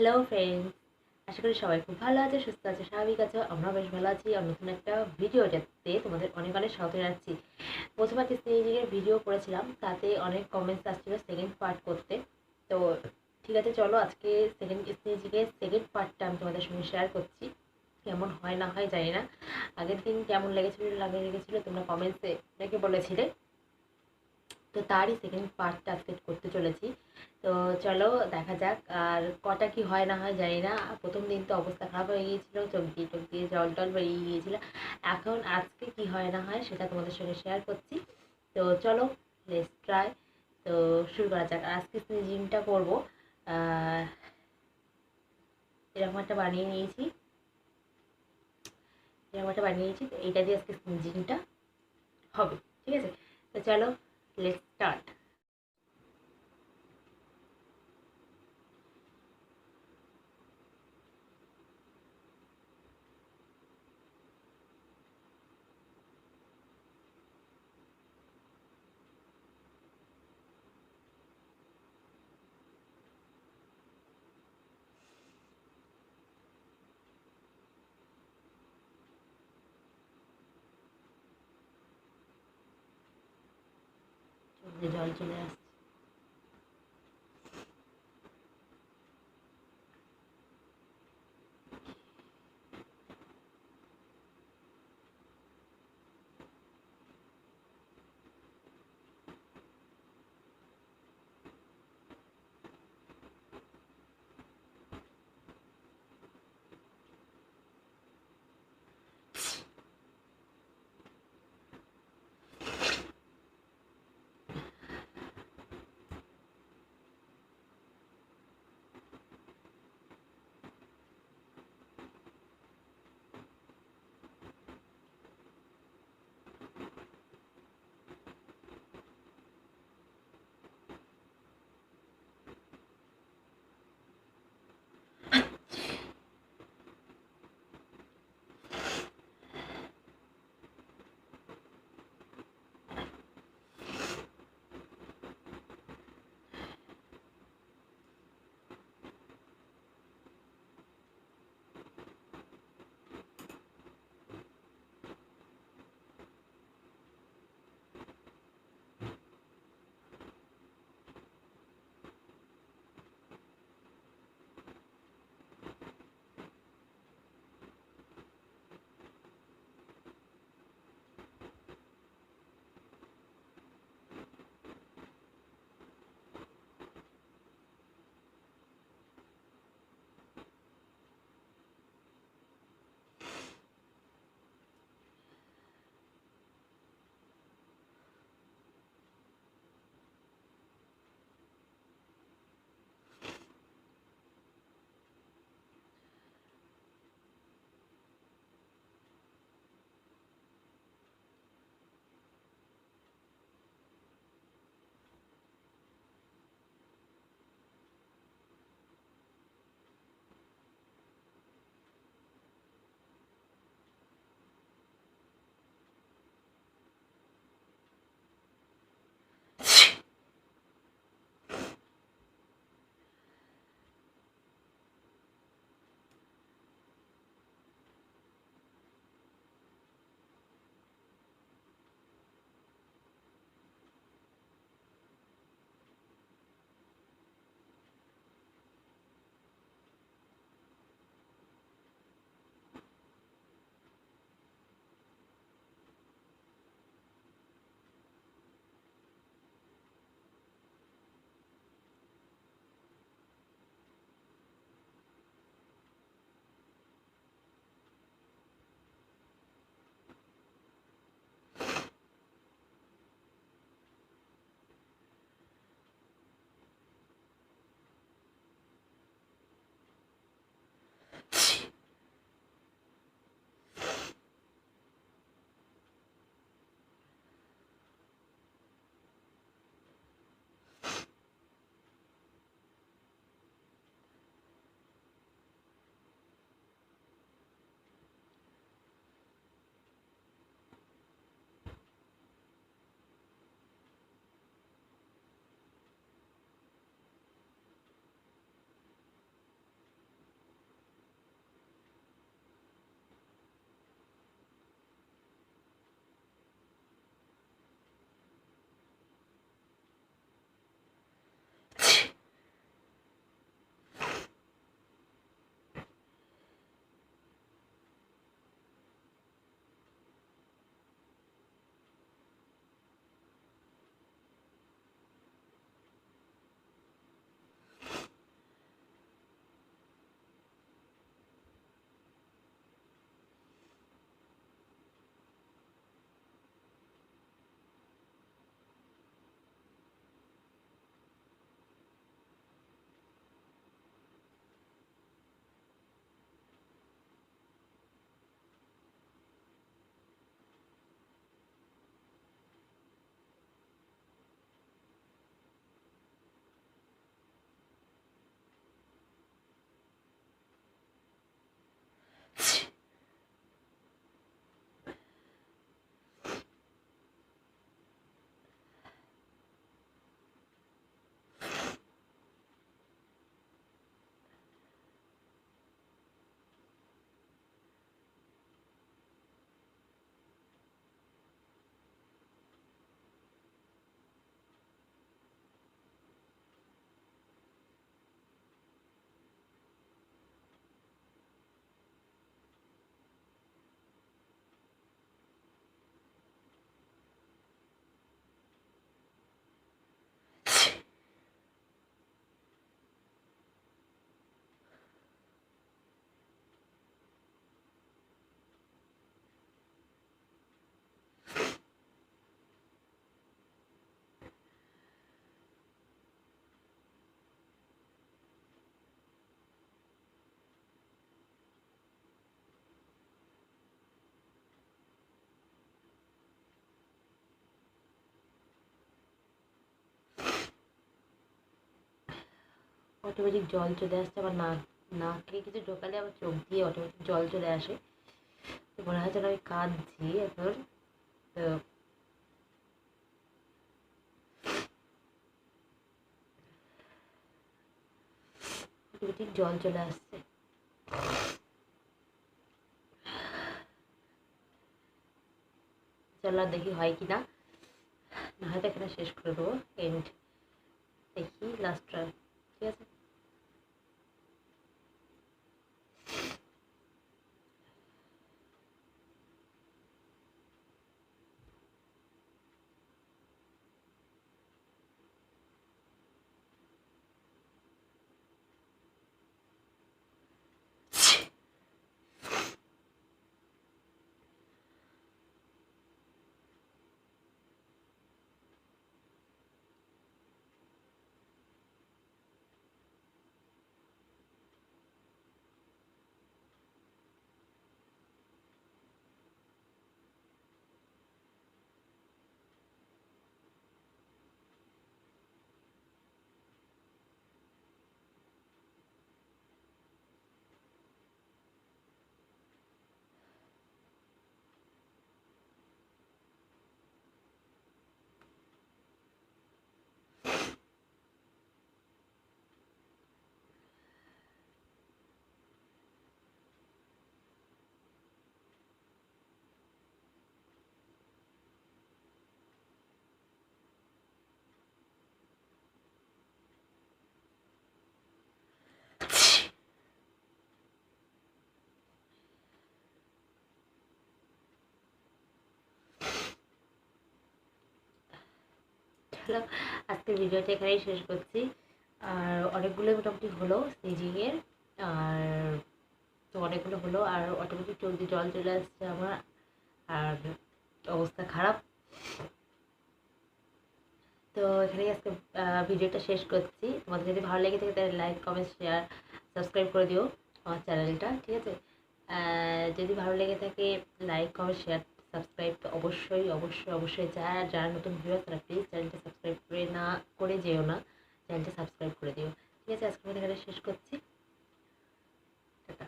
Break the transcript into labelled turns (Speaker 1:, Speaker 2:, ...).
Speaker 1: Hello friends, আশা করি সবাই খুব ভালো আছে, সুস্থ আছে, স্বাভাবিক আছে। আমরাও বেশ ভালো আছি। আর নতুন একটা ভিডিওটাতে তোমাদের অনেক অনেক স্বাগত জানাচ্ছি। প্রথমবার স্টেজের ভিডিও করেছিলাম, তাতে অনেক কমেন্টস আসছিল সেকেন্ড পার্ট করতে। তো ঠিক আছে, চলো আজকে সেকেন্ড স্টেজের সেকেন্ড পার্টটা আমি তোমাদের সঙ্গে শেয়ার করছি। কেমন হয় না হয় জানি না। আগের দিন কেমন লেগেছিল তোমরা কমেন্টসে অনেকে বলেছিলে। তো তারই সেকেন্ড পার্টটা আজকে করতে চলেছি। তো চলো দেখা যাক। আর কটা কি হয় না হয় জানি না। প্রথম দিন তো অবস্থা খারাপ হয়ে গিয়েছিল, চোখ দিয়ে জল টল বেরিয়ে গিয়েছিল। এখন আজকে কি হয় না হয় সেটা তোমাদের সঙ্গে শেয়ার করছি। তো চলো, লেটস ট্রাই। তো শুরু করা যাক। আজকে স্নিজিংটা করবো। এরকম একটা বানিয়ে নিয়েছি, তো এইটা দিয়ে আজকে স্নিজিংটা হবে। ঠিক আছে, তো চলো, লেটস স্টার্ট। চোখ দিয়ে জল চলে আসছে। অটোমেটিক জল চলে আসছে, আবার নাকে কিছু ঢোকালে আবার চোখ দিয়ে অটোমেটিক জল চলে আসে। তো মনে হয় যেন আমি কাঁদছি এখন। তো অটোমেটিক জল চলে আসছে। চলো দেখি হয় কি না, না হয়তো এখানে শেষ করে দেবো এন্ড। দেখি লাস্ট ট্রাই, ঠিক আছে। চলো আজকের ভিডিওটা এখানেই শেষ করছি। আর অনেকগুলো মোটামুটি হলো স্নিজিংয়ের, আর তো অনেকগুলো হলো, আর অটোমেটিক চোখ দিয়ে জল চলে আসছে আমার, আর অবস্থা খারাপ। তো এখানেই আজকে ভিডিওটা শেষ করছি। তোমাদের যদি ভালো লেগে থাকে তাহলে লাইক কমেন্ট শেয়ার সাবস্ক্রাইব করে দিও আমার চ্যানেলটা, ঠিক আছে। যদি ভালো লেগে থাকে লাইক কমেন্ট শেয়ার সাবস্ক্রাইব তো অবশ্যই অবশ্যই অবশ্যই, যারা নতুন ভিউয়ার তারা প্লিজ চ্যানেলটা সাবস্ক্রাইব করে না করে যেও না, চ্যানেলটা সাবস্ক্রাইব করে দিও, ঠিক আছে। আজকে এখানে শেষ করছি, টাটা।